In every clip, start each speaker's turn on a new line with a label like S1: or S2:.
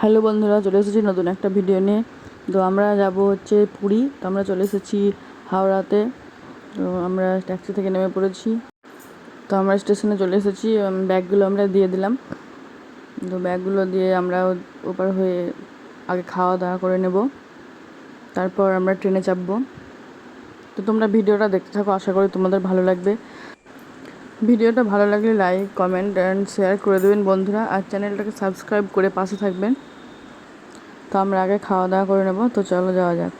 S1: Hello বন্ধুরা, চলে এসেছি নতুন একটা ভিডিও নিয়ে। তো আমরা যাব হচ্ছে পুরী। তো আমরা চলে এসেছি হাওড়াতে। তো আমরা ট্যাক্সি থেকে নেমে পড়েছি। তো আমরা স্টেশনে চলে এসেছি। ব্যাগগুলো আমরা দিয়ে দিলাম। তো ব্যাগগুলো দিয়ে আমরা ওপার হয়ে আগে খাওয়া দাওয়া করে নেব, তারপর আমরা ট্রেনে চাপবো। তো তোমরা ভিডিওটা দেখতে থাকো, আশা করি তোমাদের ভালো লাগবে। ভিডিওটা ভালো লাগলে লাইক, কমেন্ট অ্যান্ড শেয়ার করে দেবেন বন্ধুরা, আর চ্যানেলটাকে সাবস্ক্রাইব করে পাশে থাকবেন। তো আমরা আগে খাওয়া দাওয়া করে নেব। তো চলো যাওয়া যাক।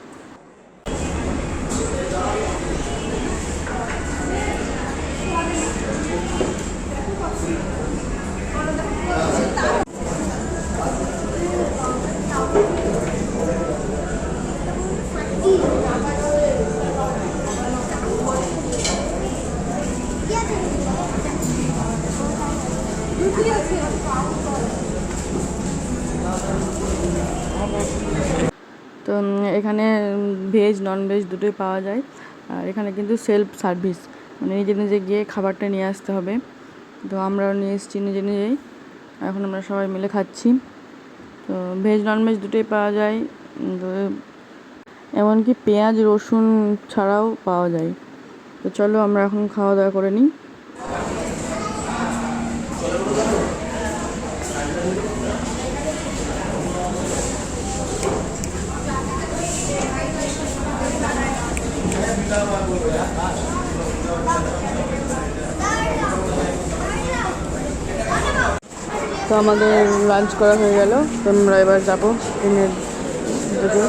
S1: তো এখানে ভেজ নন ভেজ দুটোই পাওয়া যায়। আর এখানে কিন্তু সেলফ সার্ভিস, মানে নিজে নিজে গিয়ে খাবারটা নিয়ে আসতে হবে। তো আমরাও নিয়ে এসেছি নিজে নিজেই। এখন আমরা সবাই মিলে খাচ্ছি। তো ভেজ নন ভেজ দুটোই পাওয়া যায়। তো এমনকি পেঁয়াজ রসুন ছাড়াও পাওয়া যায়। তো চলো আমরা এখন খাওয়া দাওয়া করে নিই। তো আমাদের লাঞ্চ করা হয়ে গেল। তো আমরা এবার যাবো ট্রেনের দিকে।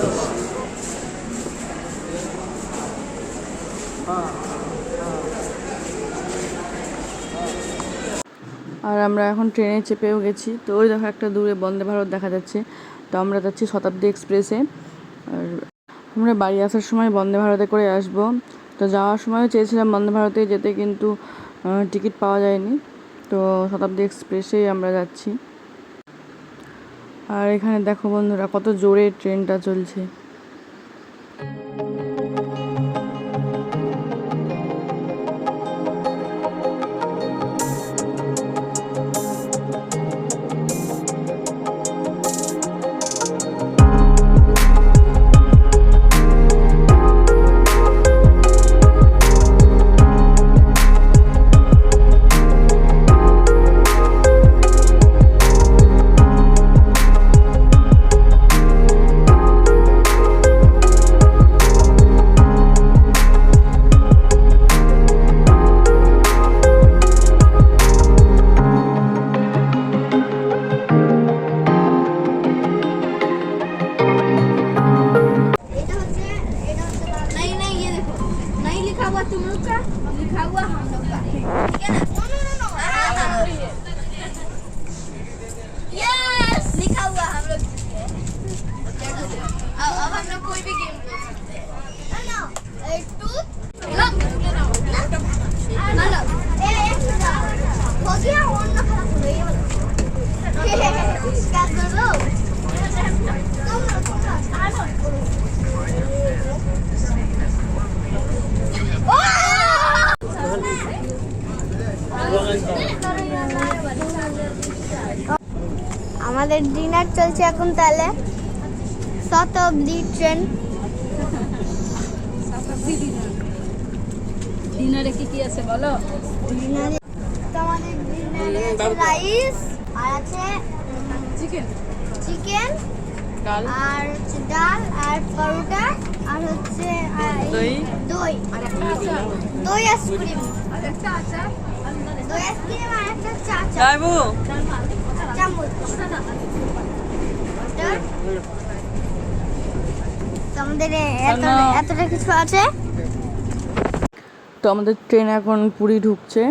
S1: আর আমরা এখন ট্রেনে চেপেও গেছি। তো ওই দেখো একটা দূরে বন্দে ভারত দেখা যাচ্ছে। তো আমরা যাচ্ছি শতাব্দী এক্সপ্রেসে। আর আমরা বাড়ি আসার সময় বন্দে ভারতে করে আসব। তো যাওয়ার সময়ও চেয়েছিলাম বন্দে ভারতে যেতে, কিন্তু টিকিট পাওয়া যায়নি। তো শতাব্দী এক্সপ্রেসেই আমরা যাচ্ছি। আর এখানে দেখো বন্ধুরা, কত জোরে ট্রেনটা চলছে।
S2: तुम लोग का लिखा हुआ हम लोग का, ठीक है ना? यस, लिखा हुआ हम लोग। अब हम लोग कोई भी गेम खेल सकते हैं। ना टूथ लग मतलब हो गया और ना खराब हो गई क्या करो আমাদের ডিনার চলছে এখন। তাহলে শতাব্দী ট্রেন।
S3: ডিনারে কি কি আছে বলো?
S2: ডিনারে তো আমাদের ডিনারে রাইস আর আছে চিকেন
S1: ডাল
S2: আর ডাল আর পরোটা আর হচ্ছে দই দই দই আইসক্রিম আর একটা আচার, দই আইসক্রিম আর একটা চাচা
S1: যাইবো
S2: চামচ। আমাদের এতটা কিছু আছে।
S1: তো আমাদের ট্রেন এখন পুরী ঢুকছে।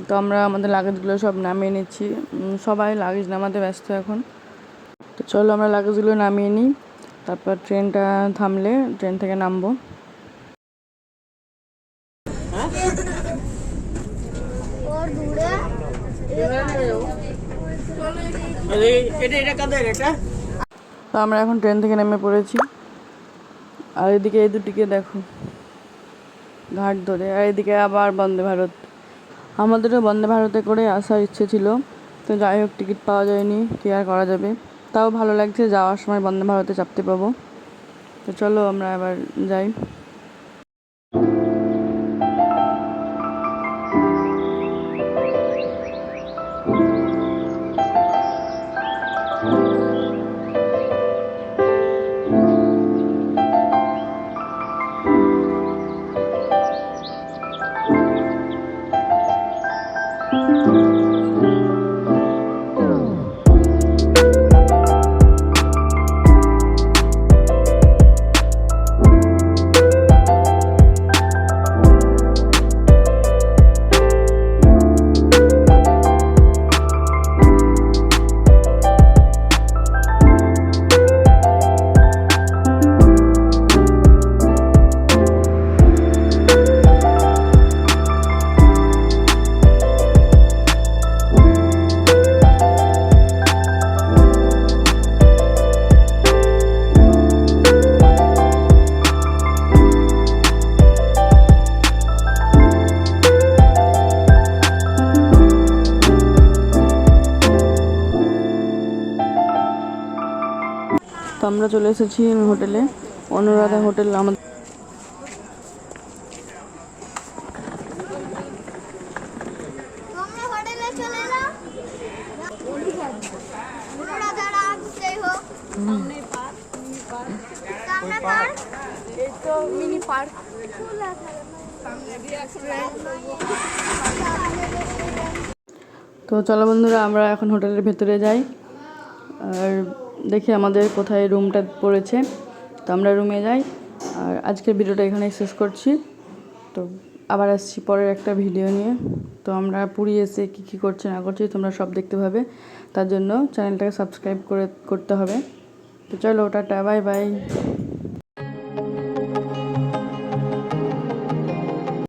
S1: তো আমরা আমাদের লাগেজগুলো সব নামিয়ে নিচ্ছি। সবাই লাগেজ নামাতে ব্যস্ত এখন। তো চলো আমরা লাগেজগুলো নামিয়ে নিই, তারপর ট্রেনটা থামলে ট্রেন থেকে নামবো। তো আমরা এখন ট্রেন থেকে নেমে পড়েছি। আর এদিকে এই দুটিকে দেখো ঘাট ধরে, আর এদিকে আবার বন্দে ভারত। আমাদেরও বন্দে ভারতে করে আসার ইচ্ছে ছিল, তো যাই হোক টিকিট পাওয়া যায়নি, কি আর করা যাবে। তাও ভালো লাগছে, যাওয়ার সময় বন্দে ভারতে চাপতে পাবো। তো চলো আমরা এবার যাই। তো আমরা চলে এসেছি হোটেলে, অনুরাধা হোটেল। আমাদের
S2: তোমরা হোটেলে চলে যাও। অনুরাধা রাজ জয় হোক। সামনে পার্ক,
S3: এই তো মিনি পার্ক।
S1: তো চলো বন্ধুরা, আমরা এখন হোটেলের ভেতরে যাই আর দেখি আমাদের কোথায় রুমটা পড়েছে। তো আমরা রুমে যাই। আর আজকের ভিডিওটা এখানেই শেষ করছি। তো আবার আসছি পরের একটা ভিডিও নিয়ে। তো আমরা পুরী এসে কী কী করছি না করছি তোমরা সব দেখতে পাবে। তার জন্য চ্যানেলটাকে সাবস্ক্রাইব করতে হবে। তো চলো, টাটা, বাই বাই।